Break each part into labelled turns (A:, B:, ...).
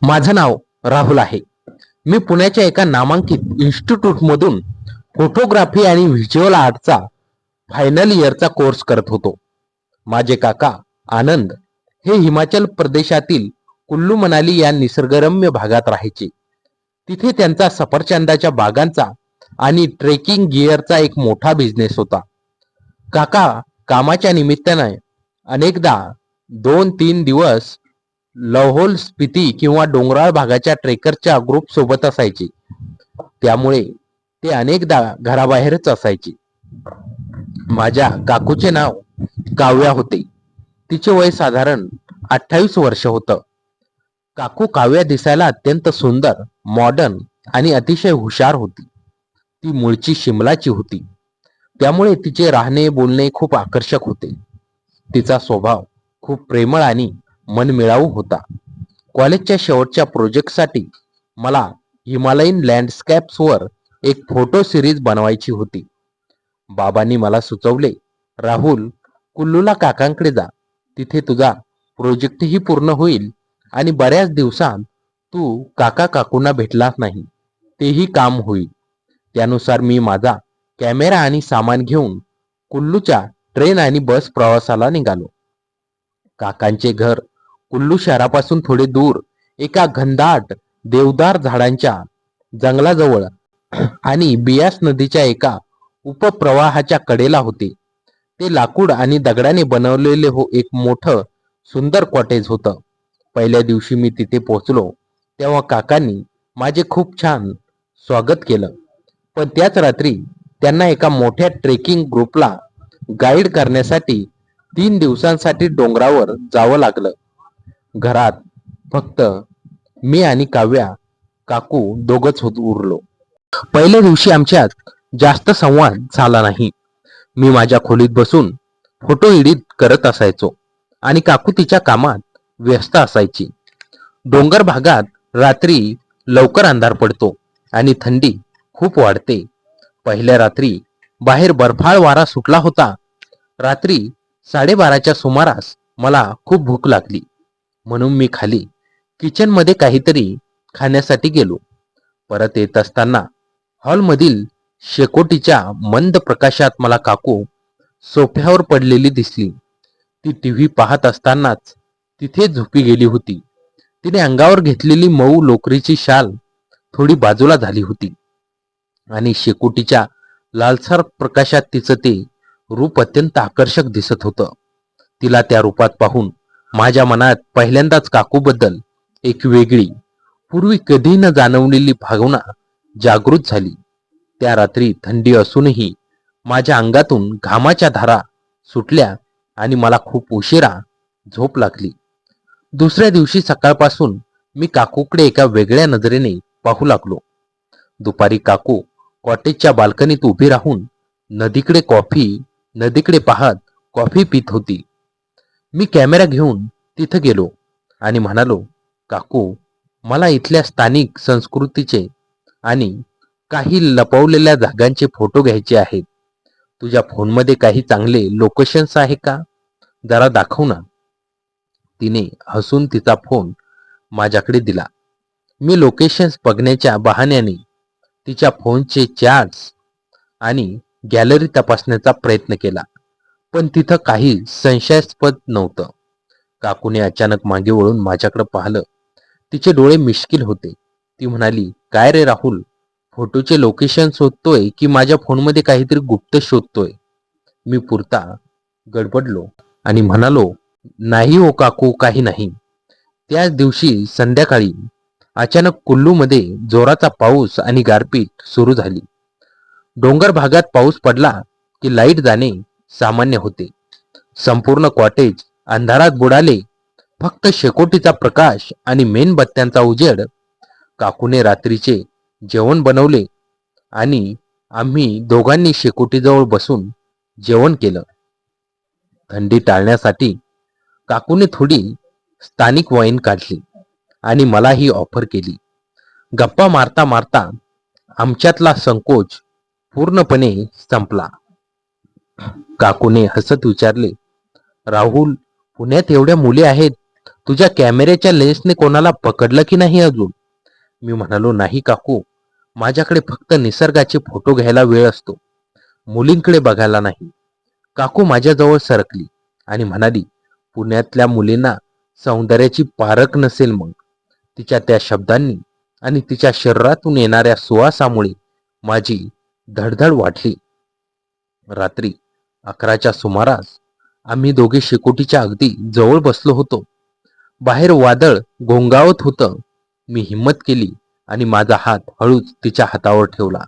A: माझं नाव राहुल आहे. मी पुण्याच्या एका नामांकित इन्स्टिट्यूटमधून फोटोग्राफी आणि व्हिज्युअल आर्टचा फायनल इयरचा कोर्स करत होतो. माझे काका आनंद हे हिमाचल प्रदेशातील कुल्लू मनाली या निसर्गरम्य भागात राहायचे. तिथे त्यांचा सफरचंदाच्या बागांचा आणि ट्रेकिंग गिअरचा एक मोठा बिझनेस होता. काका कामाच्या निमित्ताने अनेकदा 2-3 दिवस लाहौल स्पिती किंवा डोंगराळ भागाच्या ट्रेकरच्या ग्रुप सोबत असायचे. त्यामुळे ते अनेकदा घराबाहेरच असायचे. माझ्या काकूचे नाव काव्या होते. तिचे वय साधारण 28 वर्ष होतं. काकू काव्या दिसायला अत्यंत सुंदर, मॉडर्न आणि अतिशय हुशार होती. ती मूळची शिमलाची होती. त्यामुळे तिचे राहणे बोलणे खूप आकर्षक होते. तिचा स्वभाव खूप प्रेमळ आणि मनमिळावू होता. कॉलेजच्या शेवटच्या प्रोजेक्टसाठी मला हिमालयन लँडस्केप्सवर एक फोटो सिरीज बनवायची होती. बाबांनी मला सुचवले, राहुल, कुल्लूला काकांकडे जा. तिथे तुझा प्रोजेक्टही पूर्ण होईल आणि बऱ्याच दिवसांत तू काका काकूंना भेटलाच नाही, तेही काम होईल. त्यानुसार मी माझा कॅमेरा आणि सामान घेऊन कुल्लूच्या ट्रेन आणि बस प्रवासाला निघालो. काकांचे घर कुल्लू शहरापासून थोडे दूर एका घनदाट देवदार झाडांच्या जंगलाजवळ आणि बियास नदीच्या एका उपप्रवाहाच्या कडेला होते. ते लाकूड आणि दगडाने बनवलेले एक मोठं सुंदर कॉटेज होतं. पहिल्या दिवशी मी तिथे पोहोचलो तेव्हा काकांनी माझे खूप छान स्वागत केलं. पण त्याच रात्री त्यांना एका मोठ्या ट्रेकिंग ग्रुपला गाईड करण्यासाठी 3 दिवसांसाठी डोंगरावर जावं लागलं. घरात फक्त मी आणि काव्या काकू दोघंच उरलो. पहिल्या दिवशी आमच्यात जास्त संवाद झाला नाही. मी माझ्या खोलीत बसून फोटो एडिट करत असायचो आणि काकू तिच्या कामात व्यस्त असायची. डोंगर भागात रात्री लवकर अंधार पडतो आणि थंडी खूप वाढते. पहिल्या रात्री बाहेर बर्फाळ वारा सुटला होता. रात्री 12:30च्या सुमारास मला खूप भूक लागली, म्हणून मी खाली किचनमध्ये काहीतरी खाण्यासाठी गेलो. परत येत असताना हॉलमधील शेकोटीच्या मंद प्रकाशात मला काकू सोफ्यावर पडलेली दिसली. ती टीव्ही पाहत असतानाच तिथे झोपी गेली होती. तिने अंगावर घेतलेली मऊ लोकरीची शाल थोडी बाजूला झाली होती आणि शेकोटीच्या लालसर प्रकाशात तिचं ते रूप अत्यंत आकर्षक दिसत होतं. तिला त्या रूपात पाहून माझ्या मनात पहिल्यांदाच काकूबद्दल एक वेगळी, पूर्वी कधी न जाणवलेली भावना जागृत झाली. त्या रात्री थंडी असूनही माझ्या अंगातून घामाच्या धारा सुटल्या आणि मला खूप उशिरा झोप लागली. दुसऱ्या दिवशी सकाळपासून मी काकूकडे एका वेगळ्या नजरेने पाहू लागलो. दुपारी काकू कॉटेजच्या बाल्कनीत उभी राहून नदीकडे पाहत कॉफी पित होती. मी कॅमेरा घेऊन तिथं गेलो आणि म्हणालो, काकू, मला इथल्या स्थानिक संस्कृतीचे आणि काही लपवलेल्या जागांचे फोटो घ्यायचे आहेत. तुझ्या फोनमध्ये काही चांगले लोकेशन्स आहे का? जरा दाखव ना. तिने हसून तिचा फोन माझ्याकडे दिला. मी लोकेशन्स बघण्याच्या बहाण्याने तिच्या फोनचे चार्ट्स आणि गॅलरी तपासण्याचा प्रयत्न केला, पण तिथं काही संशयास्पद नव्हतं. काकूने अचानक मागे वळून माझ्याकडे पाहिलं. तिचे डोळे मिश्किल होते. ती म्हणाली, काय रे राहुल, फोटोचे लोकेशन शोधतोय की माझ्या फोनमध्ये काहीतरी गुप्त शोधतोय? मी पुरता गडबडलो आणि म्हणालो, नाही हो काकू, काही नाही. त्याच दिवशी संध्याकाळी अचानक कुल्लूमध्ये जोराचा पाऊस आणि गारपीट सुरू झाली. डोंगर भागात पाऊस पडला की लाईट जाणे सामान्य होते. संपूर्ण कॉटेज अंधारात बुडाले. फक्त शेकोटीचा प्रकाश आणि मेणबत्त्यांचा उजेड. काकूने रात्रीचे जेवण बनवले आणि आम्ही दोघांनी शेकोटीजवळ बसून जेवण केलं. थंडी टाळण्यासाठी काकूने थोडी स्थानिक वाईन काढली आणि मला ही ऑफर केली. गप्पा मारता मारता आमच्यातला संकोच पूर्णपणे संपला. काकूने हसत विचारले, राहुल, पुण्यात एवढ्या मुली आहेत तुझ्या कॅमेऱ्याच्या लेन्सने कोणाला पकडलं की नाही अजून? मी म्हणालो, नाही काकू, माझ्याकडे फक्त निसर्गाचे फोटो घ्यायला वेळ असतो, मुलींकडे बघायला नाही. काकू माझ्याजवळ सरकली आणि म्हणाली, पुण्यातल्या मुलींना सौंदर्याची पारख नसेल मग. तिच्या त्या शब्दांनी आणि तिच्या शरीरातून येणाऱ्या सुवासामुळे माझी धडधड वाढली. रात्री 11च्या सुमारास आम्ही दोघे शेकोटीच्या अगदी जवळ बसलो होतो. बाहेर वादळ घोंगावत होतं. मी हिम्मत केली आणि माझा हात हळूच तिच्या हातावर ठेवला.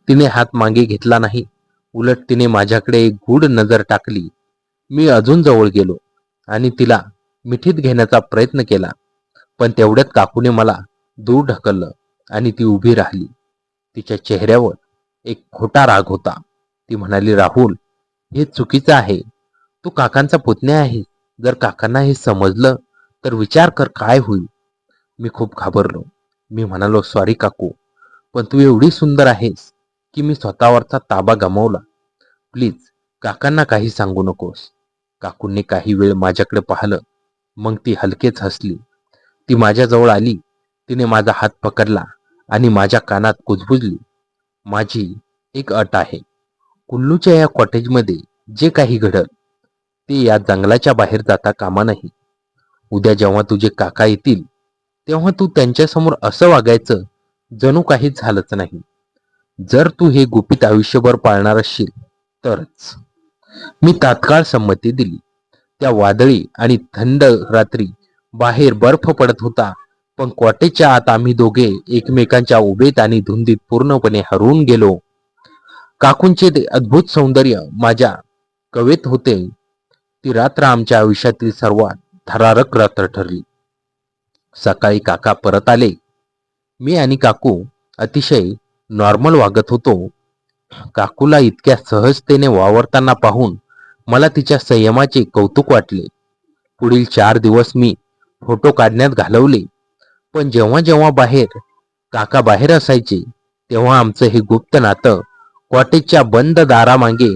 A: तिने हात मागे घेतला नाही, उलट तिने माझ्याकडे एक गूढ नजर टाकली. मी अजून जवळ गेलो आणि तिला मिठीत घेण्याचा प्रयत्न केला, पण तेवढ्यात काकूने मला दूर ढकललं आणि ती उभी राहिली. तिच्या चेहऱ्यावर एक खोटा राग होता. ती म्हणाली, राहुल, हे चुकीचं आहे. तू काकांचा पुतण्या आहे. जर काकांना हे समजलं तर विचार कर काय होईल. मी खूप घाबरलो. मी म्हणालो, सॉरी काकू, पण तू एवढी सुंदर आहेस की मी स्वतःवरचा ताबा गमावला. प्लीज काकांना काही सांगू नकोस. काकूंनी काही वेळ माझ्याकडे पाहिलं, मग ती हलकेच हसली. ती माझ्याजवळ आली. तिने माझा हात पकडला आणि माझ्या कानात कुजबुजली, माझी एक अट आहे. कुल्लूच्या या कॉटेजमध्ये जे काही घडल ते या जंगलाच्या बाहेर जाता कामा नाही. उद्या जेव्हा तुझे काका येतील तेव्हा तू त्यांच्यासमोर असं वागायचं जणू काहीच झालंच नाही. जर तू हे गुपित आयुष्यभर पाळणार असशील तरच. मी तात्काळ संमती दिली. त्या वादळी आणि थंड रात्री बाहेर बर्फ पडत होता, पण कॉटेजच्या आत आम्ही दोघे एकमेकांच्या उभेत आणि धुंदीत पूर्णपणे हरवून गेलो. काकूंचे ते अद्भुत सौंदर्य माझ्या कवेत होते. ती रात्र आमच्या आयुष्यातील सर्वात थरारक रात्र ठरली. सकाळी काका परत आले. मी आणि काकू अतिशय नॉर्मल वागत होतो. काकूला इतक्या सहजतेने वावरताना पाहून मला तिच्या संयमाचे कौतुक वाटले. पुढील 4 दिवस मी फोटो काढण्यात घालवले, पण जेव्हा जेव्हा काका बाहेर असायचे तेव्हा आमचं हे गुप्त नातं कॉटेजच्या बंद दारामागे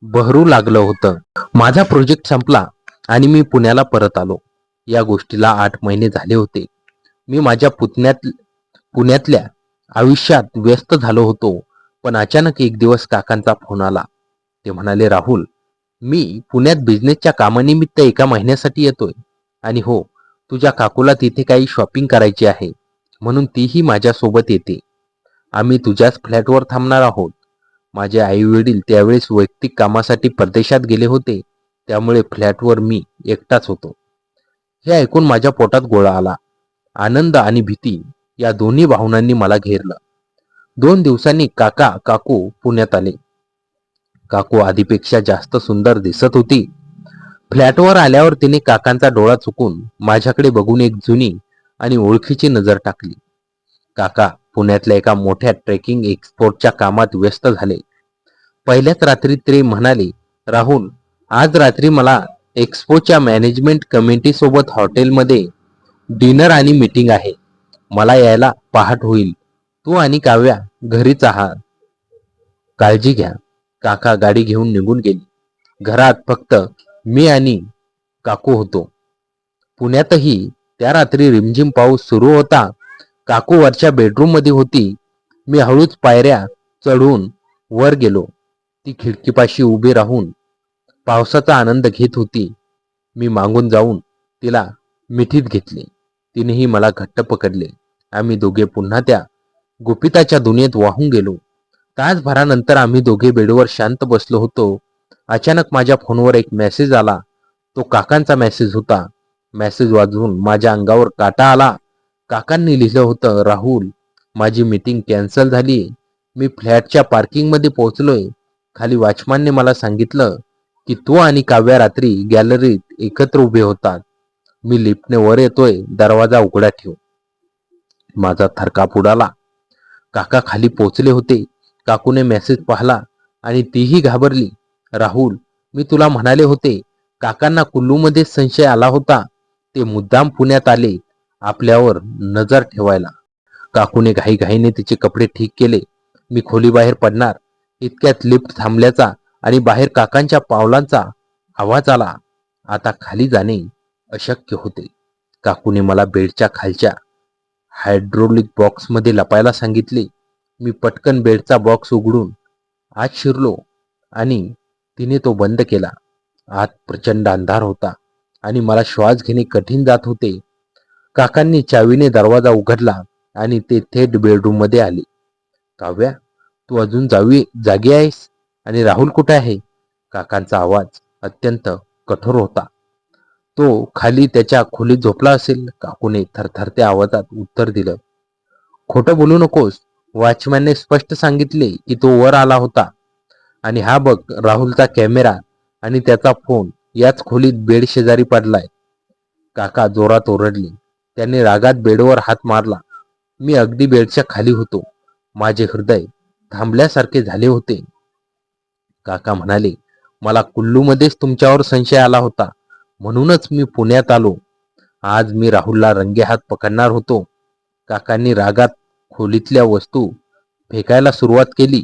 A: बहरू लागलं होतं. माझा प्रोजेक्ट संपला आणि मी पुण्याला परत आलो. या गोष्टीला 8 महिने झाले होते. मी माझ्या पुण्यातल्या आयुष्यात व्यस्त झालो होतो, पण अचानक एक दिवस काकांचा फोन आला. ते म्हणाले, राहुल, मी पुण्यात बिझनेसच्या कामानिमित्त 1 महिन्यासाठी येतोय आणि हो, तुझ्या काकूला तिथे काही शॉपिंग करायची आहे म्हणून तीही माझ्यासोबत येते. आम्ही तुझ्याच फ्लॅटवर थांबणार आहोत. माझे आई वडील त्यावेळेस वैयक्तिक कामासाठी परदेशात गेले होते, त्यामुळे फ्लॅटवर मी एकटाच होतो. हे ऐकून माझ्या पोटात गोळा आला. आनंद आणि भीती या दोन्ही भावनांनी मला घेरलं. 2 दिवसांनी काकू पुण्यात आले. काकू आधीपेक्षा जास्त सुंदर दिसत होती. फ्लॅटवर आल्यावर तिने काकांचा डोळा चुकून माझ्याकडे बघून एक जुनी आणि ओळखीची नजर टाकली. काका पुण्यातल्या एका मोठ्या ट्रेकिंग एक्सपोर्टच्या कामात व्यस्त झाले. पहिल्याच रात्री ते म्हणाले, राहुल, आज रात्री मला एक्सपोच्या मॅनेजमेंट कमिटी सोबत हॉटेलमध्ये डिनर आणि मीटिंग आहे. मला यायला पहाट होईल. तू आणि काव्या घरीच आहात. काळजी घ्या. काका गाडी घेऊन निघून गेली. घरात फक्त मी आणि काकू होतो. पुण्यातही त्या रात्री रिमझिम पाऊस सुरू होता. काकू वरच्या बेडरूम मध्ये होती. मी हळूच पायऱ्या चढून वर गेलो. ती खिडकीपाशी उभी राहून पावसाचा आनंद घेत होती. मी मागून जाऊन तिला मिठीत घेतले. तिनेही मला घट्ट पकडले. आम्ही दोघे पुन्हा त्या गुपिताच्या दुनियेत वाहून गेलो. तासभरानंतर आम्ही दोघे बेडवर शांत बसलो होतो. अचानक माझ्या फोनवर एक मेसेज आला. तो काकांचा मेसेज होता. मेसेज वाचून माझ्या अंगावर काटा आला. काकांनी लिहिलं होतं, राहुल, माझी मीटिंग कॅन्सल झाली. मी फ्लॅटच्या पार्किंगमध्ये पोहोचलोय. खाली वॉचमॅनने मला सांगितलं की तू आणि काव्या रात्री गॅलरीत एकत्र उभे होतात. मी लिफ्टने वर येतोय. दरवाजा उघडा ठेव. माझा थरकाप उडाला. काका खाली पोहोचले होते. काकूने मेसेज पाहिला आणि तीही घाबरली. राहुल, मी तुला म्हणाले होते, काकांना कुल्लूमध्ये संशय आला होता. ते मुद्दाम पुण्यात आले आपल्यावर नजर ठेवायला. काकूने घाईघाईने तिचे कपडे ठीक केले. मी खोलीबाहेर पडणार इतक्यात लिफ्ट थांबल्याचा आणि बाहेर काकांच्या पावलांचा आवाज आला. आता खाली जाणे अशक्य होते. काकूने मला बेडच्या खालच्या हायड्रोलिक बॉक्समध्ये लपायला सांगितले. मी पटकन बेडचा बॉक्स उघडून आत शिरलो आणि तिने तो बंद केला. आत प्रचंड अंधार होता आणि मला श्वास घेणे कठीण जात होते. काकांनी चावीने दरवाजा उघडला आणि ते थेट बेडरूम मध्ये आले. काव्या, तू अजून जागी आहेस? आणि राहुल कुठे आहे? काकांचा आवाज अत्यंत कठोर होता. तो खाली त्याच्या खोलीत झोपला असेल, काकूने थरथरत्या आवाजात उत्तर दिलं. खोटं बोलू नकोस. वॉचमॅनने स्पष्ट सांगितले की तो वर आला होता. आणि हा बघ, राहुलचा कॅमेरा आणि त्याचा फोन याच खोलीत बेड शेजारी पडलाय. काका जोरात ओरडले. त्यांनी रागात बेडवर हात मारला. मी अगदी बेडच्या खाली होतो. माझे हृदय थांबल्यासारखे झाले होते. काका म्हणाले, मला कुल्लूमध्येच तुमच्यावर संशय आला होता, म्हणूनच मी पुण्यात आलो. आज मी राहुलला रंगेहात पकडणार होतो. काकांनी रागात खोलीतल्या वस्तू फेकायला सुरुवात केली.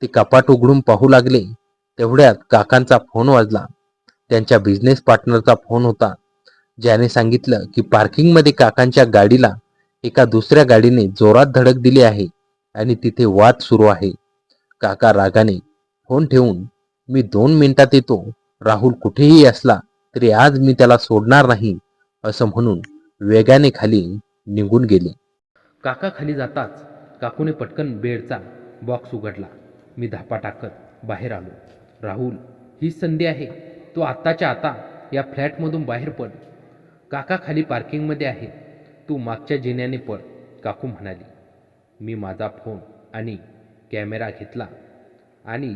A: ते कपाट उघडून पाहू लागले. तेवढ्यात काकांचा फोन वाजला. त्यांच्या बिझनेस पार्टनरचा फोन होता, ज्याने सांगितलं की पार्किंगमध्ये काकांच्या गाडीला एका दुसऱ्या गाडीने जोरात धडक दिली आहे आणि तिथे वाद सुरू आहे. काका रागाने फोन ठेवून, मी 2 मिनिटात येतो. राहुल कुठेही असला तरी आज मी त्याला सोडणार नाही, असं म्हणून वेगाने खाली निघून गेले. काका खाली जाताच काकूने पटकन बेडचा बॉक्स उघडला. मी धापा टाकत बाहेर आलो. राहुल, हीच संधी आहे. तू आत्ताच्या आता या फ्लॅटमधून बाहेर पड. काका खाली पार्किंगमध्ये आहे. तू मागच्या जिन्याने पड, काकू म्हणाली. मी माझा फोन आणि कॅमेरा घेतला आणि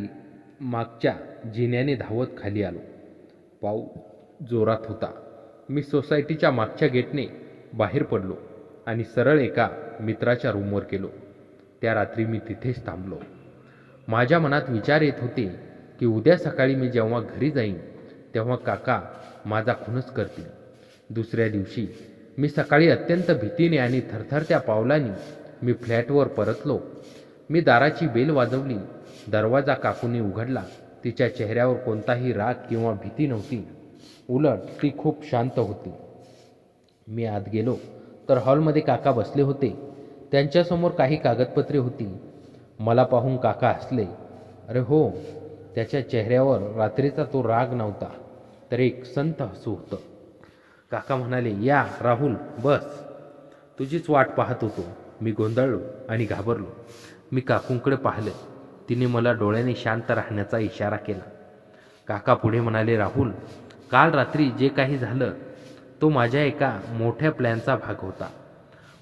A: मागच्या जिन्याने धावत खाली आलो. पाऊस जोरात होता. मी सोसायटीच्या मागच्या गेटने बाहेर पडलो आणि सरळ एका मित्राच्या रूमवर गेलो. त्या रात्री मी तिथेच थांबलो. माझ्या मनात विचार येत होते की उद्या सकाळी मी जेव्हा घरी जाईन तेव्हा काका माझा खूनच करतील. दुसऱ्या दिवशी मी सकाळी अत्यंत भीतीने आणि थरथरत्या पावलांनी मी फ्लॅटवर परतलो. मी दाराची बेल वाजवली. दरवाजा काकूने उघडला. तिच्या चेहऱ्यावर कोणताही राग किंवा भीती नव्हती. उलट ती खूप शांत होती. मी आत गेलो तर हॉलमध्ये काका बसले होते. त्यांच्यासमोर काही कागदपत्रे होती. मला पाहून काका हसले. अरे हो. त्याच्या चेहऱ्यावर रात्रीचा तो राग नव्हता, तर एक संत हसू होतं. काका म्हणाले, या राहुल, बस. तुझीच वाट पाहत होतो. मी गोंधळलो आणि घाबरलो. मी काकूंकडे पाहिले. तिने मला डोळ्याने शांत राहण्याचा इशारा केला. काका पुढे म्हणाले, राहुल, काल रात्री जे काही झालं तो माझ्या एका मोठ्या प्लॅनचा भाग होता.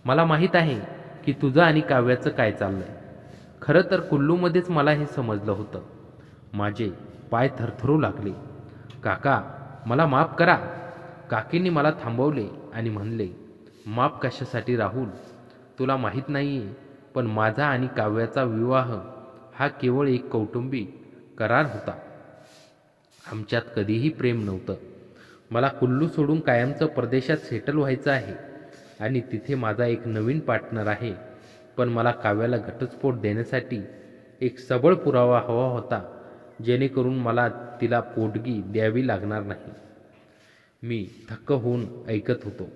A: मला माहीत आहे की तुझं आणि काव्याचं काय चाललंय. खरं तर कुल्लूमध्येच मला हे समजलं होतं. माझे पाय थरथरू लागले. काका, मला माफ करा. काकींनी मला थांबवले आणि म्हणले, माफ कशासाठी राहुल? तुला माहीत नाहीये, पण माझा आणि काव्याचा विवाह हा केवळ एक कौटुंबिक करार होता. आमच्यात कधीही प्रेम नव्हतं. मला कुल्लू सोडून कायमचं परदेशात सेटल व्हायचं आहे आणि तिथे माझा एक नवीन पार्टनर आहे. पण मला काव्याला घटस्फोट देण्यासाठी एक सबळ पुरावा हवा होता, जेणेकरून मला तिला पोटगी द्यावी लागणार नाही. मी थक्क होऊन ऐकत होतो.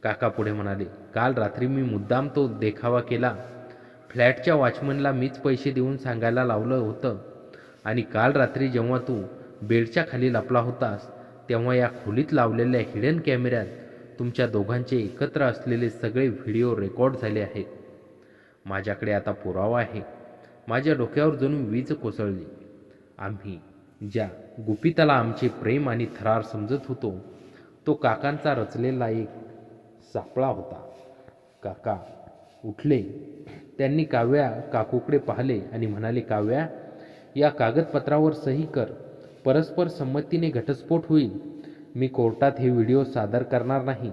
A: काका पुढे म्हणाले, काल रात्री मी मुद्दाम तो देखावा केला. फ्लॅटच्या वॉचमनला मीच पैसे देऊन सांगायला लावलं होतं. आणि काल रात्री जेव्हा तू बेडच्या खाली लपला होतास तेव्हा या खोलीत लावलेल्या हिडन कॅमेऱ्यात तुमच्या दोघांचे एकत्र असलेले सगळे व्हिडिओ रेकॉर्ड झाले आहेत. माझ्याकडे आता पुरावा आहे. माझ्या डोक्यावर जणू वीज कोसळली. आम्ही ज्या गुपिताला आमचे प्रेम आणि थरार समजत होतो तो काकांचा रचलेला एक सापळा होता. काका उठले. त्यांनी काव्या काकूकडे पाहिले आणि म्हणाले, काव्या, या कागदपत्रावर सही कर. परस्पर संमतीने घटस्फोट होईल. मी कोर्टात हे व्हिडिओ सादर करणार नाही,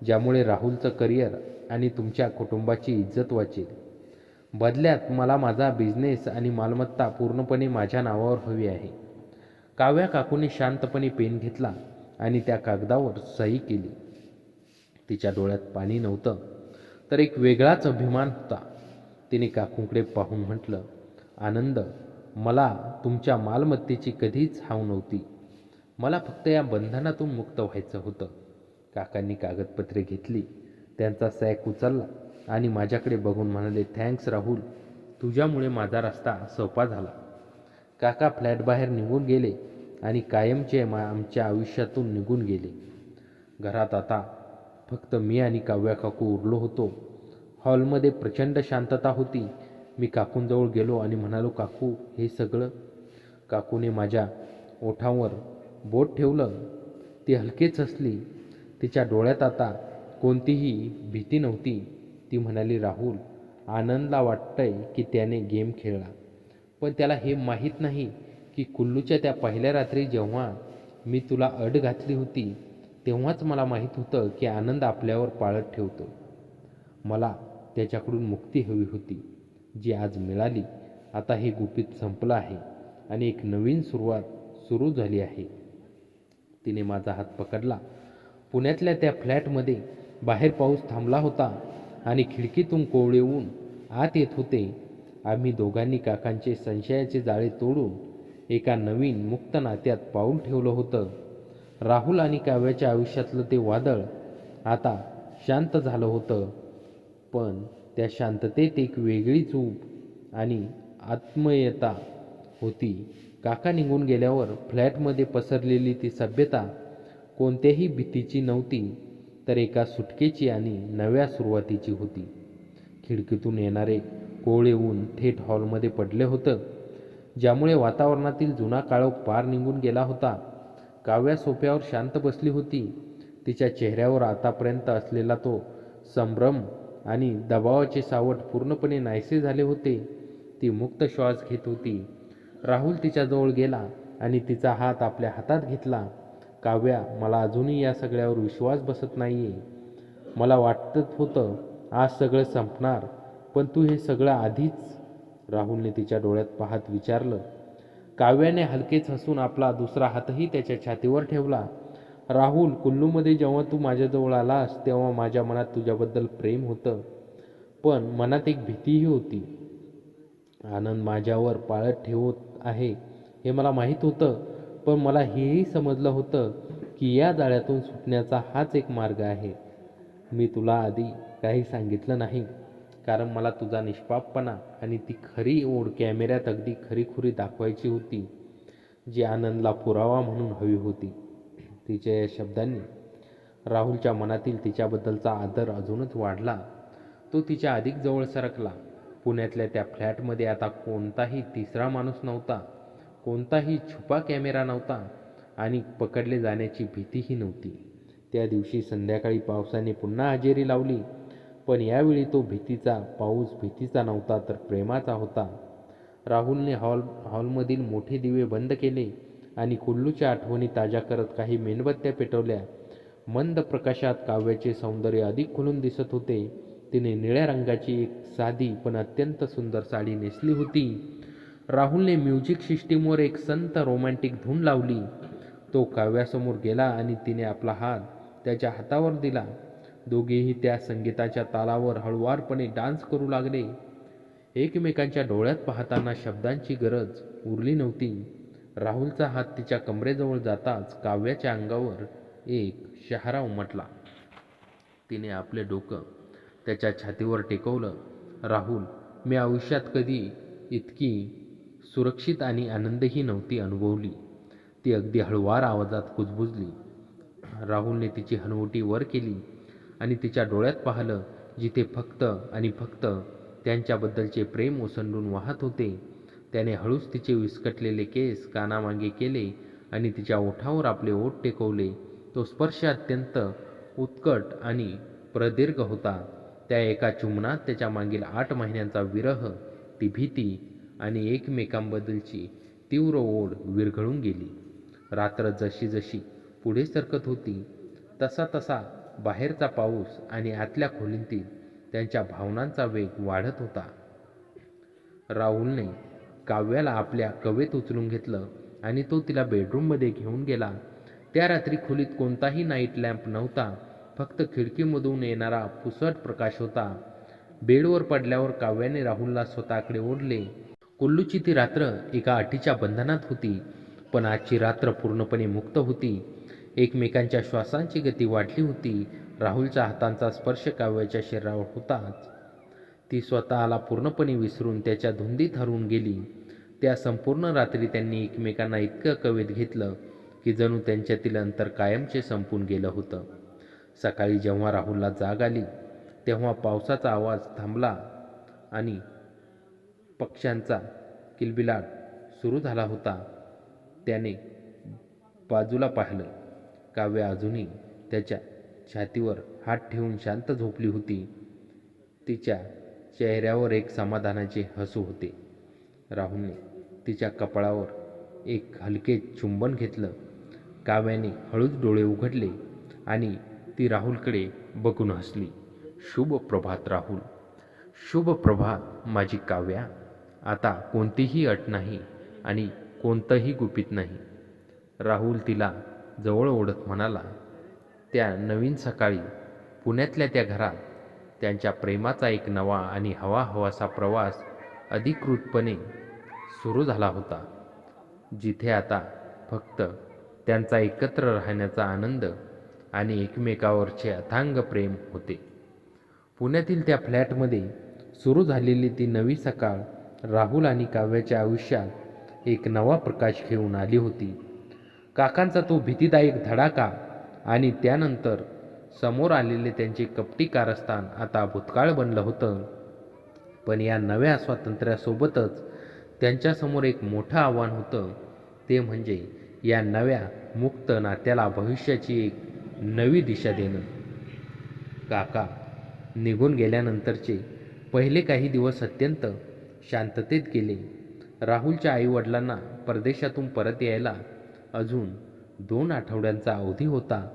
A: ज्यामुळे राहुलचं करिअर आणि तुमच्या कुटुंबाची इज्जत वाचेल. बदल्यात मला माझा बिझनेस आणि मालमत्ता पूर्णपणे माझ्या नावावर हवी आहे. काव्या काकूने शांतपणे पेन घेतला आणि त्या कागदावर सही केली. तिच्या डोळ्यात पाणी नव्हतं, तर एक वेगळाच अभिमान होता. तिने काकूंकडे पाहून म्हटलं, आनंद, मला तुमच्या मालमत्तेची कधीच हाव नव्हती. मला फक्त या बंधनातून मुक्त व्हायचं होतं. काकांनी कागदपत्रे घेतली, त्यांचा सॅक उचलला आणि माझ्याकडे बघून म्हणाले, थँक्स राहुल, तुझ्यामुळे माझा रस्ता सोपा झाला. काका फ्लॅटबाहेर निघून गेले आणि कायमचे आमच्या आयुष्यातून निघून गेले. घरात आता फक्त मी आणि काव्या काकू उरलो होतो. हॉलमध्ये प्रचंड शांतता होती. मी काकूंजवळ गेलो आणि म्हणालो, काकू, हे सगळं? काकूने माझ्या ओठांवर बोट ठेवलं. ती हलकेच हसली. तिच्या डोळ्यात आता कोणतीही भीती नव्हती. ती म्हणाली, राहुल, आनंदला वाटतंय की त्याने गेम खेळला, पण त्याला हे माहीत नाही की कुल्लूच्या त्या पहिल्या रात्री जेव्हा मी तुला अट घातली होती, तेव्हाच मला माहीत होतं की आनंद आपल्यावर पाळत ठेवतो. मला त्याच्याकडून मुक्ती हवी होती, जी आज मिळाली. आता हे गुपित संपलं आहे आणि एक नवीन सुरुवात सुरू झाली आहे. तिने माझा हात पकडला. पुण्यातल्या त्या फ्लॅटमध्ये बाहेर पाऊस थांबला होता आणि खिडकीतून कोवळे ऊन आत येत होते. आम्ही दोघांनी काकांचे संशयाचे जाळे तोडून एका नवीन मुक्त नात्यात पाऊल ठेवलं होतं. राहुल आणि काव्याच्या आयुष्यातलं ते वादळ आता शांत झालं होतं, पण त्या शांततेत एक वेगळीच ऊब आणि आत्मीयता होती. काका निघून गेल्यावर फ्लॅटमध्ये पसरलेली ती सभ्यता कोणत्याही भीतीची नव्हती, तर एका सुटकेची आणि नव्या सुरुवातीची होती. खिडकीतून येणारे कोवळे ऊन थेट हॉलमध्ये पडले होतं, ज्यामुळे वातावरणातील जुना काळोख पार निघून गेला होता. काव्या सोफ्यावर शांत बसली होती. तिच्या चेहऱ्यावर आतापर्यंत असलेला तो संभ्रम आणि दबावाचे सावट पूर्णपणे नाहीसे झाले होते. ती मुक्त श्वास घेत होती. राहुल तिच्याजवळ गेला आणि तिचा हात आपल्या हातात घेतला. काव्या, मला अजूनही या सगळ्यावर विश्वास बसत नाहीये. मला वाटत होतं आज सगळं संपणार, पण तू हे सगळं आधीच. राहुलने तिच्या डोळ्यात पाहत विचारलं. काव्याने हलकेच हसून आपला दुसरा हातही त्याच्या छातीवर ठेवला. राहुल, कुल्लूमध्ये जेव्हा तू माझ्याजवळ आलास तेव्हा माझ्या मनात तुझ्याबद्दल प्रेम होतं, पण मनात एक भीतीही होती. आनंद माझ्यावर पाळत ठेवत आहे हे मला माहीत होतं, पण मला हेही समजलं होतं की या जाळ्यातून सुटण्याचा हाच एक मार्ग आहे. मी तुला आधी काही सांगितलं नाही, कारण मला तुझा निष्पापपणा आणि ती खरी ओढ कॅमेऱ्यात अगदी खरीखुरी दाखवायची होती, जी आनंदला पुरावा म्हणून हवी होती. तिच्या या शब्दांनी राहुलच्या मनातील तिच्याबद्दलचा आदर अजूनच वाढला. तो तिच्या अधिक जवळ सरकला. पुण्यातल्या त्या फ्लॅटमध्ये आता कोणताही तिसरा माणूस नव्हता, कोणताही छुपा कॅमेरा नव्हता आणि पकडले जाण्याची भीतीही नव्हती. त्या दिवशी संध्याकाळी पावसाने पुन्हा हजेरी लावली, पण यावेळी तो पाऊस भीतीचा नव्हता, तर प्रेमाचा होता. राहुलने हॉलमधील मोठे दिवे बंद केले आणि कुल्लूच्या आठवणी ताज्या करत काही मेणबत्त्या पेटवल्या. मंद प्रकाशात काव्याचे सौंदर्य अधिक खुलून दिसत होते. तिने निळ्या रंगाची एक साधी पण अत्यंत सुंदर साडी नेसली होती. राहुलने म्युझिक सिस्टीमवर एक संत रोमॅन्टिक धून लावली. तो काव्यासमोर गेला आणि तिने आपला हात त्याच्या हातावर दिला. दोघेही त्या संगीताच्या तालावर हळुवारपणे डान्स करू लागले. एकमेकांच्या डोळ्यात पाहताना शब्दांची गरज उरली नव्हती. राहुलचा हात तिच्या कमरेजवळ जाताच काव्याच्या अंगावर एक शहारा उमटला. तिने आपले डोकं त्याच्या छातीवर टेकवलं. राहुल, मी आयुष्यात कधी इतकी सुरक्षित आणि आनंदही नव्हती अनुभवली, ती अगदी हळुवार आवाजात कुजबुजली. राहुलने तिची हनुवटी वर केली आणि तिच्या डोळ्यात पाहिलं, जिथे फक्त आणि फक्त त्यांच्याबद्दलचे प्रेम ओसंडून वाहत होते. त्याने हळूच तिचे विस्कटलेले केस कानामागे केले आणि तिच्या ओठावर आपले ओठ टेकवले. तो स्पर्श अत्यंत उत्कट आणि प्रदीर्घ होता. त्या एका चुंबनात त्याच्या मागील 8 महिन्यांचा विरह, ती भीती आणि एकमेकांबद्दलची तीव्र ओढ विरघळून गेली. रात्र जशी जशी पुढे सरकत होती, तसा तसा बाहेरचा पाऊस आणि आतल्या खोलीतील त्यांच्या भावनांचा वेग वाढत होता. राहुलने काव्याला आपल्या कवेत उचलून घेतलं आणि तो तिला बेडरूममध्ये घेऊन गेला. त्या रात्री खोलीत कोणताही नाईट लॅम्प नव्हता, फक्त खिडकीमधून येणारा पुसट प्रकाश होता. बेडवर पडल्यावर काव्याने राहुलला स्वतःकडे ओढले. कुल्लूची ती रात्र एका अटीच्या बंधनात होती, पण आजची रात्र पूर्णपणे मुक्त होती. एकमेकांच्या श्वासांची गती वाढली होती. राहुलच्या हातांचा स्पर्श काव्याच्या शरीरावर होताच ती स्वतःला पूर्णपणे विसरून त्याच्या धुंदीत हरवून गेली. त्या संपूर्ण रात्री त्यांनी एकमेकांना इतकं कवेत घेतलं की जणू त्यांच्यातील अंतर कायमचे संपून गेलं होतं. सकाळी जेव्हा राहुलला जाग आली तेव्हा पावसाचा आवाज थांबला आणि पक्ष्यांचा किलबिलाट सुरू झाला होता. त्याने बाजूला पाहिलं. काव्या अजूनही त्याच्या छातीवर हात ठेवून शांत झोपली होती. तिच्या चेहऱ्यावर एक समाधानाचे हसू होते. राहुलने तिच्या कपाळावर एक हलके चुंबन घेतलं. काव्याने हळूच डोळे उघडले आणि ती राहुलकडे बघून हसली. शुभ प्रभात राहुल. शुभ प्रभात माझी काव्या. आता कोणतीही अट नाही आणि कोणतंही गुपित नाही. राहुल तिला जवळ ओढत म्हणाला. त्या नवीन सकाळी पुण्यातल्या त्या घरात त्यांच्या प्रेमाचा एक नवा आणि हवाहवासा प्रवास अधिकृतपणे सुरू झाला होता, जिथे आता फक्त त्यांचा एकत्र राहण्याचा आनंद आणि एकमेकावरचे अथांग प्रेम होते. पुण्यातील त्या फ्लॅटमध्ये सुरू झालेली ती नवी सकाळ राहुल आणि काव्याच्या आयुष्यात एक नवा प्रकाश घेऊन आली होती. काकांचा तो भीतीदायक धडाका आणि त्यानंतर समोर आलेले त्यांचे कपटी कारस्थान आता भूतकाळ बनलं होतं. पण या नव्या स्वातंत्र्यासोबतच त्यांच्यासमोर एक मोठं आव्हान होतं. ते म्हणजे या नव्या मुक्त नात्याला भविष्याची एक नवी दिशा देणं. काका निघून गेल्यानंतरचे पहिले काही दिवस अत्यंत शांततेत गेले. राहुलच्या आईवडिलांना परदेशातून परत यायला अजून 2 आठवड्यांचा अवधी होता.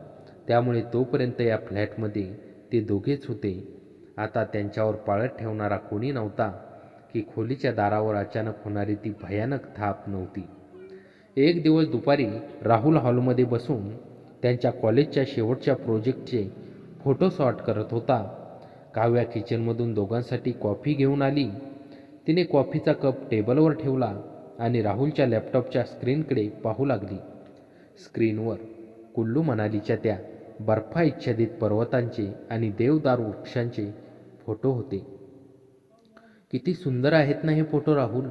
A: त्यामुळे तोपर्यंत या फ्लॅटमध्ये ते दोघेच होते. आता त्यांच्यावर पाळत ठेवणारा कोणी नव्हता की खोलीच्या दारावर अचानक होणारी ती भयानक थाप नव्हती. एक दिवस दुपारी राहुल हॉलमध्ये बसून त्यांच्या कॉलेजच्या शेवटच्या प्रोजेक्टचे फोटो सॉर्ट करत होता. काव्या किचनमधून दोघांसाठी कॉफी घेऊन आली. तिने कॉफीचा कप टेबलवर ठेवला आणि राहुलच्या लॅपटॉपच्या स्क्रीनकडे पाहू लागली. स्क्रीनवर कुल्लू मनालीच्या त्या बर्फाच्छादित पर्वतांचे आणि देवदार वृक्षांचे फोटो होते. किती सुंदर आहेत ना हे फोटो राहुल,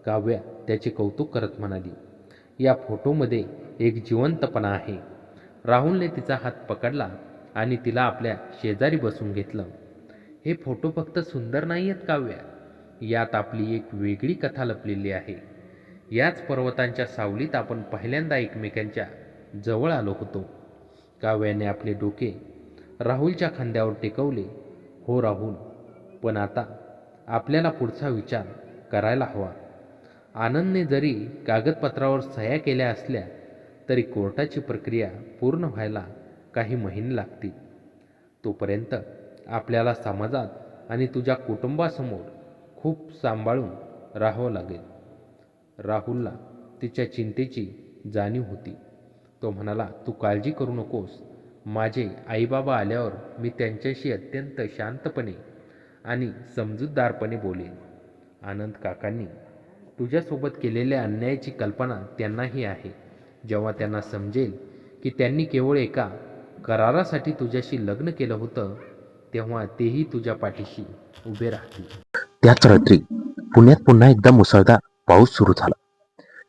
A: काव्या त्याचे कौतुक करत म्हणाली. या फोटोमध्ये एक जिवंतपणा आहे. राहुलने तिचा हात पकडला आणि तिला आपल्या शेजारी बसून घेतलं. हे फोटो फक्त सुंदर नाही आहेत काव्या, यात आपली एक वेगळी कथा लपलेली आहे. याच पर्वतांच्या सावलीत आपण पहिल्यांदा एकमेकांच्या जवळ आलो होतो. काव्याने आपले डोके राहुलच्या खांद्यावर टेकवले. हो राहुल, पण आता आपल्याला पुढचा विचार करायला हवा. आनंदने जरी कागदपत्रावर सह्या केल्या असल्या तरी कोर्टाची प्रक्रिया पूर्ण व्हायला काही महिने लागतील. तोपर्यंत आपल्याला समाजात आणि तुझ्या कुटुंबासमोर खूप सांभाळून राहावं लागेल. राहुलला तिच्या चिंतेची जाणीव होती. तो म्हणाला, तू काळजी करू नकोस. माझे आईबाबा आल्यावर मी त्यांच्याशी अत्यंत शांतपणे आणि समजूतदारपणे बोलेन. आनंद काकांनी तुझ्यासोबत केलेल्या अन्यायाची कल्पना त्यांनाही आहे. जेव्हा त्यांना समजेल की त्यांनी केवळ एका करारासाठी तुझ्याशी लग्न केलं होतं, तेव्हा तेही तुझ्या पाठीशी उभे राहतील.
B: त्याच रात्री पुण्यात पुन्हा एकदा मुसळधार पाऊस सुरू झाला.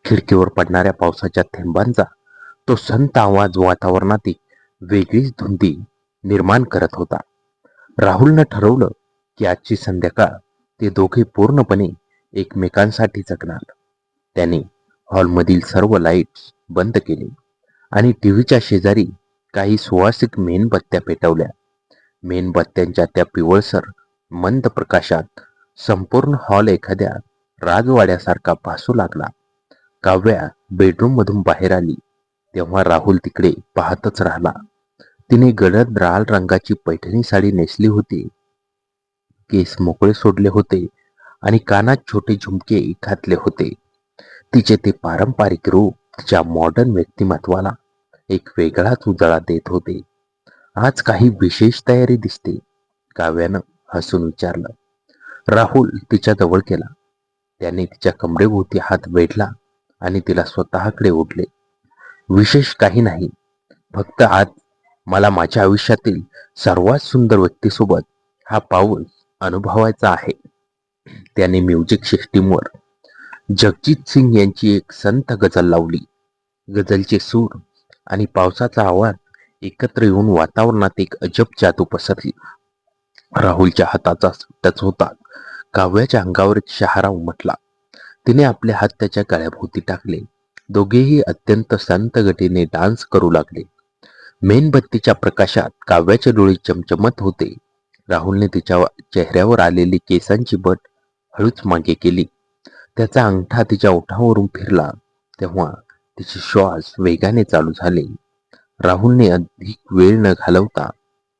B: खिडकीवर पडणाऱ्या पावसाच्या थेंबांचा तो संत आवाज वातावरणात एक वेगळीच धुंदी निर्माण करत होता. राहुलनं ठरवलं की आजची संध्याकाळ ते दोघे पूर्णपणे एकमेकांसाठी जगणार. त्याने हॉलमधील सर्व लाईट्स बंद केले आणि टीव्हीच्या शेजारी काही सुवासिक मेणबत्त्या पेटवल्या. मेणबत्त्यांच्या त्या पिवळसर मंद प्रकाशात संपूर्ण हॉल एखाद्या राजवाड्यासारखा भासू लागला. काव्या बेडरूम मधून बाहेर आली तेव्हा राहुल तिकडे पाहतच राहिला. तिने गडद लाल रंगाची पैठणी साडी नेसली होती. केस मोकळे सोडले होते आणि कानात छोटे झुमके घातले होते. तिचे ते पारंपरिक रूप तिच्या मॉडर्न व्यक्तिमत्वाला एक वेगळाच उजाळा देत होते. आज काही विशेष तयारी दिसते, काव्यानं हसून विचारलं. राहुल तिच्या जवळ गेला. त्याने तिच्या कमरेभोवती हात वेढला आणि तिला स्वतःकडे ओढले. विशेष काही नाही, फक्त आज मला माझ्या आयुष्यातील सर्वात सुंदर व्यक्तीसोबत हा पाऊस अनुभवायचा आहे. त्याने म्युझिक सिस्टीमवर जगजीत सिंग यांची एक संत गझल लावली. गझलचे सूर आणि पावसाचा आवाज एकत्र येऊन वातावरणात एक अजब जादू पसरली. राहुलच्या हाताचा टच होता काव्याच्या अंगावर एक शहारा उमटला. तिने आपले हात त्याच्या गळ्याभोवती टाकले. दोघेही अत्यंत शांत गतीने डान्स करू लागले. मेणबत्तीच्या प्रकाशात काव्याचे डोळे चमचमत होते. राहुलने तिच्या चेहऱ्यावर आलेली केसांची बट हळूच मागे केली. त्याचा अंगठा तिच्या ओठावरून फिरला तेव्हा तिचे श्वास वेगाने चालू झाले. राहुलने अधिक वेळ न घालवता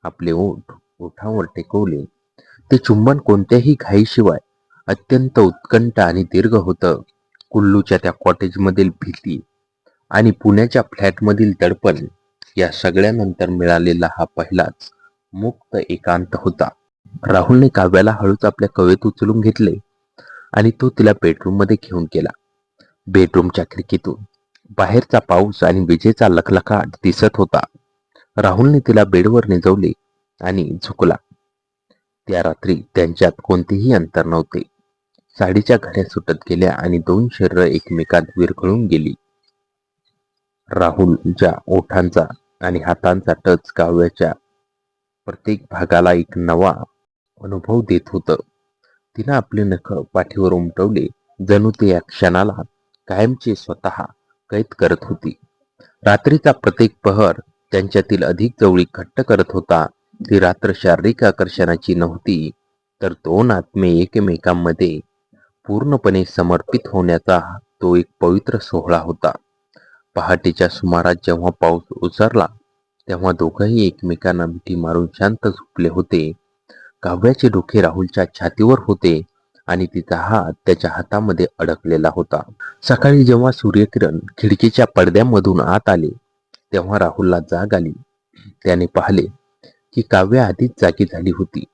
B: आपले ओठ ओठावर टेकवले. ते चुंबन कोणत्याही घाईशिवाय अत्यंत उत्कंठ आणि दीर्घ होतं. कुल्लूच्या त्या कॉटेजमधील भीती आणि पुण्याच्या फ्लॅटमधील दडपण या सगळ्यानंतर मिळालेला हा पहिलाच मुक्त एकांत होता. राहुलने काव्याला हळूच आपल्या कवेत उचलून घेतले आणि तो तिला बेडरूम मध्ये घेऊन गेला. बेडरूमच्या खिडकीतून बाहेरचा पाऊस आणि विजेचा लखलखाट दिसत होता. राहुलने तिला बेडवर निजवले आणि झुकला. त्या रात्री त्यांच्यात कोणतेही अंतर नव्हते. साडीच्या घड्या सुटत गेल्या आणि दोन शरीर एकमेकात विरघळून गेली. राहुलच्या ओठांचा आणि हातांचा टच काव्याच्या प्रत्येक भागाला एक नवा अनुभव देत होतं. तिनं आपले नख पाठीवर उमटवले, जणू ते या क्षणाला कायमचे स्वतः कैद करत होती. रात्रीचा प्रत्येक पहर त्यांच्यातील अधिक जवळीक घट्ट करत होता. ती रात्र शारीरिक आकर्षणाची नव्हती, तर दोन आत्मे एकमेकांमध्ये पूर्णपणे समर्पित होण्याचा तो एक पवित्र सोहळा होता. पहाटेच्या सुमारास जेव्हा पाऊस ओसरला तेव्हा दोघंही एकमेकांना मिठी मारून शांत झोपले होते. काव्याचे डोके राहुलच्या छातीवर होते आणि तिचा हात त्याच्या हातामध्ये अडकलेला होता. सकाळी जेव्हा सूर्यकिरण खिडकीच्या पडद्यामधून आत आले तेव्हा राहुलला जाग आली. त्याने पाहिले की काव्य आधीच जागी झाली होती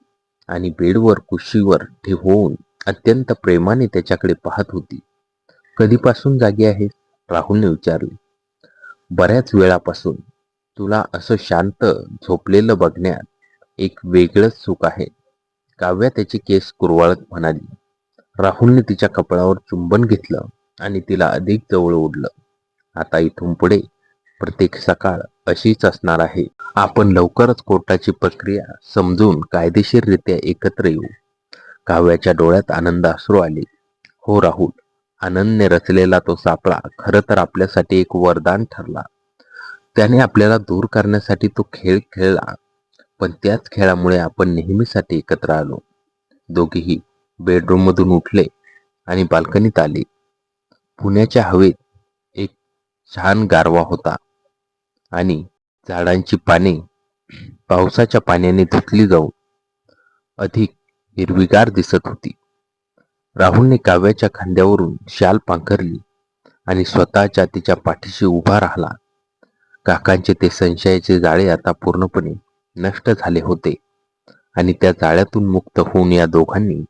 B: आणि बेडवर कुशीवर ठेवून अत्यंत प्रेमाने त्याच्याकडे पाहत होती. कधीपासून जागी आहेस? राहुलने विचारले. बऱ्याच वेळापासून. तुला असं शांत झोपलेलं बघण्यात एक वेगळंच सुख आहे, काव्या त्याची केस कुरवाळत म्हणाली. राहुलने तिच्या कपाळावर चुंबन घेतलं आणि तिला अधिक जवळ ओढलं. आता इथून पुढे प्रत्येक सकाळ अशीच असणार आहे. आपण लवकरच कोर्टाची प्रक्रिया समजून कायदेशीररित्या एकत्र येऊ. काव्याच्या डोळ्यात आनंद अश्रू आले. हो राहुल, आनंदने रचलेला तो सापळा खरं तर आपल्यासाठी एक वरदान ठरला. त्याने आपल्याला दूर करण्यासाठी तो खेळ खेळला, पण त्याच खेळामुळे आपण नेहमीसाठी एकत्र आलो. दोघेही बेडरूम मधून उठले आणि बाल्कनीत आले. पुण्याच्या हवेत एक छान गारवा होता आणि झाडांची पाने पावसाच्या पाण्याने धुतली जाऊन अधिक हिरवीगार दिसत होती. राहुलने काव्याच्या खांद्यावरून शाल पांघरली आणि स्वतःच्या तिच्या पाठीशी उभा राहिला. काकांचे ते संशयाचे जाळे आता पूर्णपणे नष्ट झाले होते आणि त्या जाळ्यातून मुक्त होऊन या दोघांनी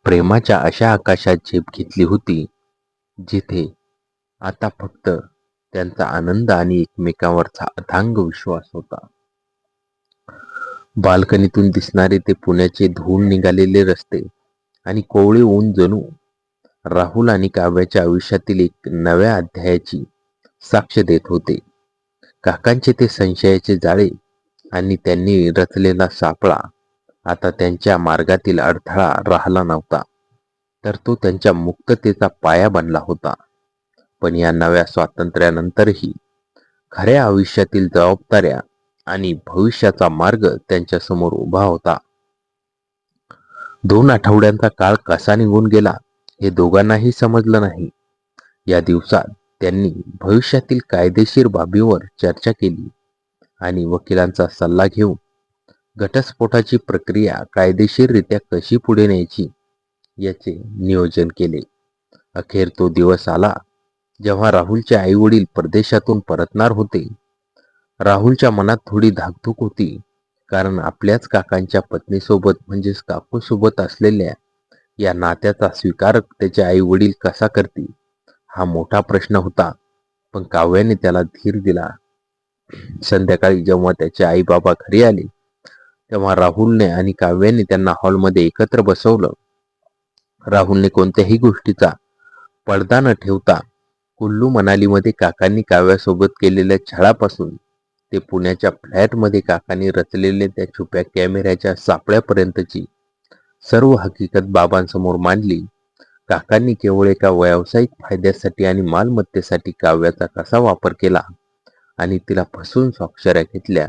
B: प्रेमाच्या अशा आकाशात झेप घेतली होती जिथे आता फक्त त्यांचा आनंद आणि एकमेकांवरचा अथांग विश्वास होता. बाल्कनीतून दिसणारे ते पुण्याचे धुवून निघालेले रस्ते आणि कोवळे ऊन जणू राहुल आणि काव्याच्या आयुष्यातील एक नव्या अध्यायाची साक्ष देत होते. काकांचे ते संशयाचे जाळे आणि त्यांनी रचलेला सापळा आता त्यांच्या मार्गातील अडथळा राहिला नव्हता, तर तो त्यांच्या मुक्ततेचा पाया बनला होता. पण या नव्या स्वातंत्र्यानंतरही खऱ्या आयुष्यातील जबाबदाऱ्या आणि भविष्याचा मार्ग त्यांच्या समोर उभा होता. 2 आठवड्यांचा काळ कसा निघून गेला हे दोघांनाही समजलं नाही. या दिवसात त्यांनी भविष्यातील कायदेशीर बाबीवर चर्चा केली आणि वकिलांचा सल्ला घेऊन घटस्फोटाची प्रक्रिया कायदेशीररित्या कशी पुढे न्यायची याचे नियोजन केले. अखेर तो दिवस आला जेव्हा राहुलचे आई वडील परदेशातून परतणार होते. राहुलच्या मनात थोडी धाकधूक होती, कारण आपल्याच काकांच्या पत्नीसोबत म्हणजेच काकूसोबत असलेल्या या नात्याचा स्वीकार त्याचे आई वडील कसा करतील हा मोठा प्रश्न होता. पण काव्याने त्याला धीर दिला. संध्याकाळी जेव्हा त्याचे आई बाबा घरी आले तेव्हा राहुलने आणि काव्याने त्यांना हॉलमध्ये एकत्र बसवलं. राहुलने कोणत्याही गोष्टीचा पडदा न ठेवता कुल्लू मनालीमध्ये काकांनी काव्यासोबत केलेल्या छळापासून ते पुण्याच्या फ्लॅटमध्ये काकांनी रचलेले त्या छुप्या कॅमेऱ्याच्या सापळ्यापर्यंतची सर्व हकीकत बाबांसमोर मांडली. काकांनी केवळ एका व्यावसायिक फायद्यासाठी आणि मालमत्तेसाठी काव्याचा कसा वापर केला आणि तिला फसवून स्वाक्षऱ्या घेतल्या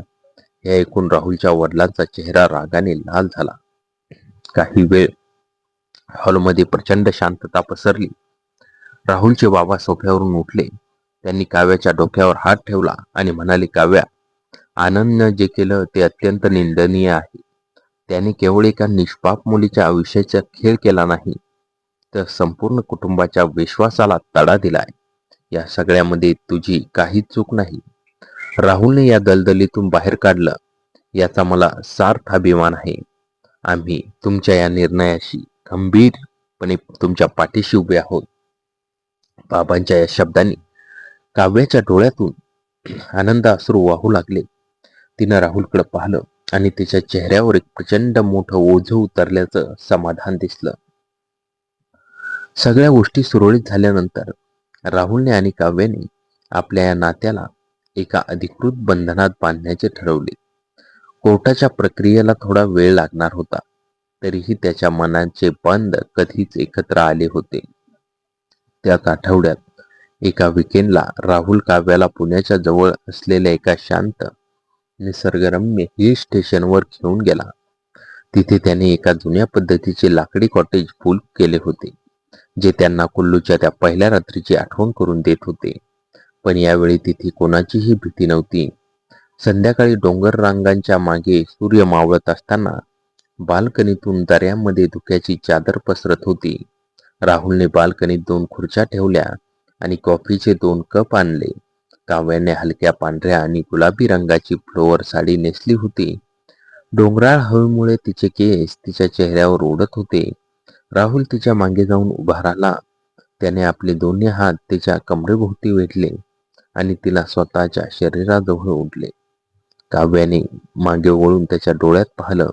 B: हे ऐकून राहुलच्या वडिलांचा चेहरा रागाने लाल झाला. काही वेळ हॉलमध्ये प्रचंड शांतता पसरली. राहुलचे बाबा सोफ्यावरून उठले. त्यांनी काव्याच्या डोक्यावर हात ठेवला आणि म्हणाले, काव्या, आनंदनं जे केलं ते अत्यंत निंदनीय आहे. त्याने केवळ एका निष्पाप मुलीच्या आयुष्याचा खेळ केला नाही, तर संपूर्ण कुटुंबाच्या विश्वासाला तडा दिलाय. या सगळ्यामध्ये तुझी काहीच चूक नाही. राहुलने या दलदलीतून बाहेर काढलं याचा मला सार्थ अभिमान आहे. आम्ही तुमच्या या निर्णयाशी गंभीरपणे तुमच्या पाठीशी उभे आहोत. बाबांच्या या शब्दांनी काव्याच्या डोळ्यातून आनंद अश्रू वाहू लागले. तिनं राहुलकडे पाहिलं आणि तिच्या चेहऱ्यावर एक प्रचंड मोठं ओझं उतरल्याचं समाधान दिसलं. सगळ्या गोष्टी सुरळीत झाल्यानंतर राहुलने आणि काव्याने आपल्या या नात्याला एका अधिकृत बंधनात बांधण्याचे ठरवले. कोर्टाच्या प्रक्रियेला थोडा वेळ लागणार होता, तरीही त्याच्या मनाचे बंध कधीच एकत्र आले होते. त्याच आठवड्यात एका विकेंडला राहुल काव्याला पुण्याच्या जवळ असलेल्या एका शांत निसर्गरम्य हिल स्टेशनवर घेऊन गेला. तिथे त्याने एका जुन्या पद्धतीचे लाकडी कॉटेज बुक केले होते, जे त्यांना कुल्लूच्या त्या पहिल्या रात्रीची आठवण करून देत होते. पण यावेळी तिथे कोणाचीही भीती नव्हती. संध्याकाळी डोंगर रांगांच्या मागे सूर्य मावळत असताना बाल्कनीतून दऱ्यामध्ये धुक्याची चादर पसरत होती. राहुलने बाल्कनीत 2 खुर्च्या ठेवल्या आणि कॉफीचे 2 कप आणले. काव्याने हलक्या पांढऱ्या आणि गुलाबी रंगाची फ्लोअर साडी नेसली होती. डोंगराळ हवेमुळे तिचे केस तिच्या चेहऱ्यावर उडत होते. राहुल तिच्या मागे जाऊन उभा राहिला. त्याने आपले दोन्ही हात तिच्या कमरेभोवती वेढले आणि तिला स्वतःच्या शरीराजवळ ओढले. काव्याने मागे वळून त्याच्या डोळ्यात पाहिलं.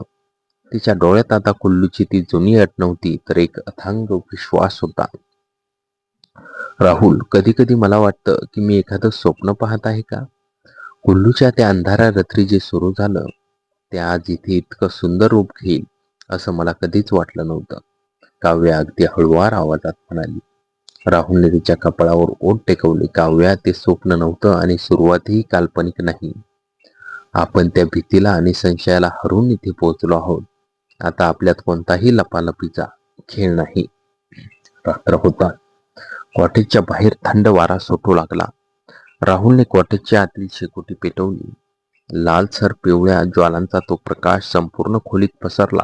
B: तिच्या डोळ्यात आता कुल्लूची ती जुनी अट नव्हती, तर एक अथांग विश्वास होता. राहुल, कधी कधी मला वाटतं की मी एखादं स्वप्न पाहत आहे का? कुल्लूच्या त्या अंधाऱ्या रात्री जे सुरू झालं ते आज इथे इतकं सुंदर रूप घेईल असं मला कधीच वाटलं नव्हतं. काव्या अगदी हळुवार आवाजात म्हणाली. राहुलने तिच्या कपाळावर ओठ टेकवले. काव्या, ते स्वप्न नव्हतं आणि सुरुवातही काल्पनिक नाही. आपण त्या भीतीला आणि संशयाला हरून इथे पोहोचलो आहोत. आता आपल्यात कोणताही लपालपीचा खेळ नाही. रात्र होता. कॉटेजच्या बाहेर थंड वारा सुटू लागला. राहुलने कॉटेजच्या आतील शेकोटी पेटवली. लालसर पिवळ्या ज्वालांचा तो प्रकाश संपूर्ण खोलीत पसरला.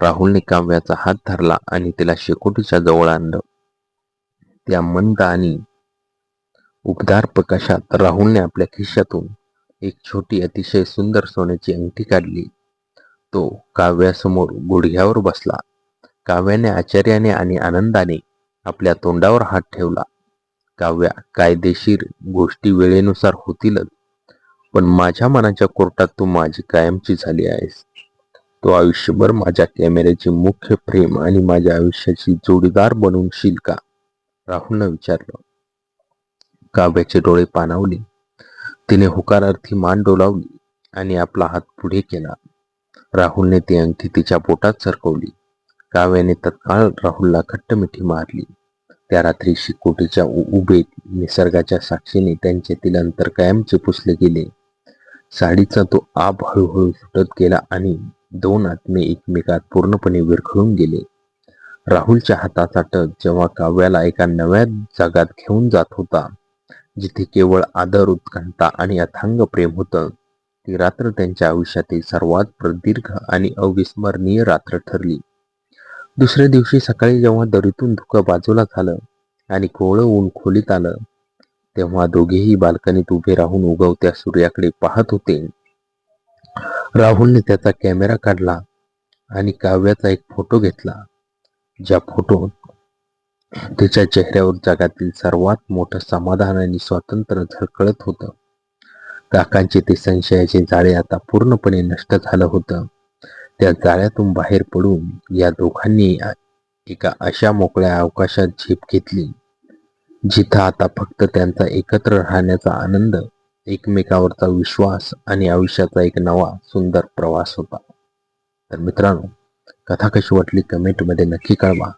B: राहुलने काव्याचा हात धरला आणि तिला शेकोटीच्या जवळ आणलं. त्या मंद आणि उबदार प्रकाशात राहुलने आपल्या खिशातून एक छोटी अतिशय सुंदर सोन्याची अंगठी काढली. तो काव्यासमोर गुडघ्यावर बसला. काव्याने आश्चर्याने आणि आनंदाने आपल्या तोंडावर हात ठेवला. काव्या, कायदेशीर गोष्टी वेळेनुसार होतीलच, पण माझ्या मनाच्या कोर्टात तू माझी कायमची झाली आहेस. तो आयुष्यभर माझ्या कॅमेऱ्याची मुख्य फ्रेम आणि माझ्या आयुष्याची जोडीदार बनवशील का? राहुलनं विचारलं. काव्याचे डोळे पाणावले. तिने होकारार्थी मान डोलावली आणि आपला हात पुढे केला. राहुलने ती अंगठी तिच्या बोटात सरकवली. काव्याने तत्काळ राहुलला घट्ट मिठी मारली. त्या रात्री शिकोटीच्या उभेत निसर्गाच्या साक्षीने त्यांच्यातील अंतर कायमचे पुसले गेले. साडीचा तो आब हळूहळू सुटत गेला आणि 2 आत्मे एकमेकात पूर्णपणे विरघळून गेले. राहुलच्या हाताचा टच जेव्हा काव्याला एका नव्या जगात घेऊन जात होता, जिथे केवळ आदर, उत्कंठा आणि अथांग प्रेम होतं, ती रात्र त्यांच्या आयुष्यातील सर्वात प्रदीर्घ आणि अविस्मरणीय रात्र ठरली. दुसऱ्या दिवशी सकाळी जेव्हा दरीतून धुकं बाजूला झालं आणि कोवळं ऊन खोलीत आलं, तेव्हा दोघेही बाल्कनीत उभे राहून उगवत्या सूर्याकडे पाहत होते. राहुलने त्याचा कॅमेरा काढला आणि काव्याचा एक फोटो घेतला, ज्या फोटोत तिच्या चेहऱ्यावर जगातील सर्वात मोठं समाधान आणि स्वातंत्र्य झळकळत होतं. काकांचे ते संशयाचे जाळे आता पूर्णपणे नष्ट झालं होतं. त्या जाळ्यातून बाहेर पडून या दोघांनी एका अशा मोकळ्या अवकाशात झेप घेतली जिथं आता फक्त त्यांचा एकत्र राहण्याचा आनंद, एकमेकावरचा विश्वास आणि आयुष्याचा एक नवा सुंदर प्रवास होता. तर मित्रांनो, कथा कशी वाटली कमेंटमध्ये नक्की कळवा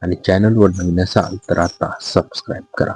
B: आणि चॅनलवर नवीन असाल तर आता सबस्क्राईब करा.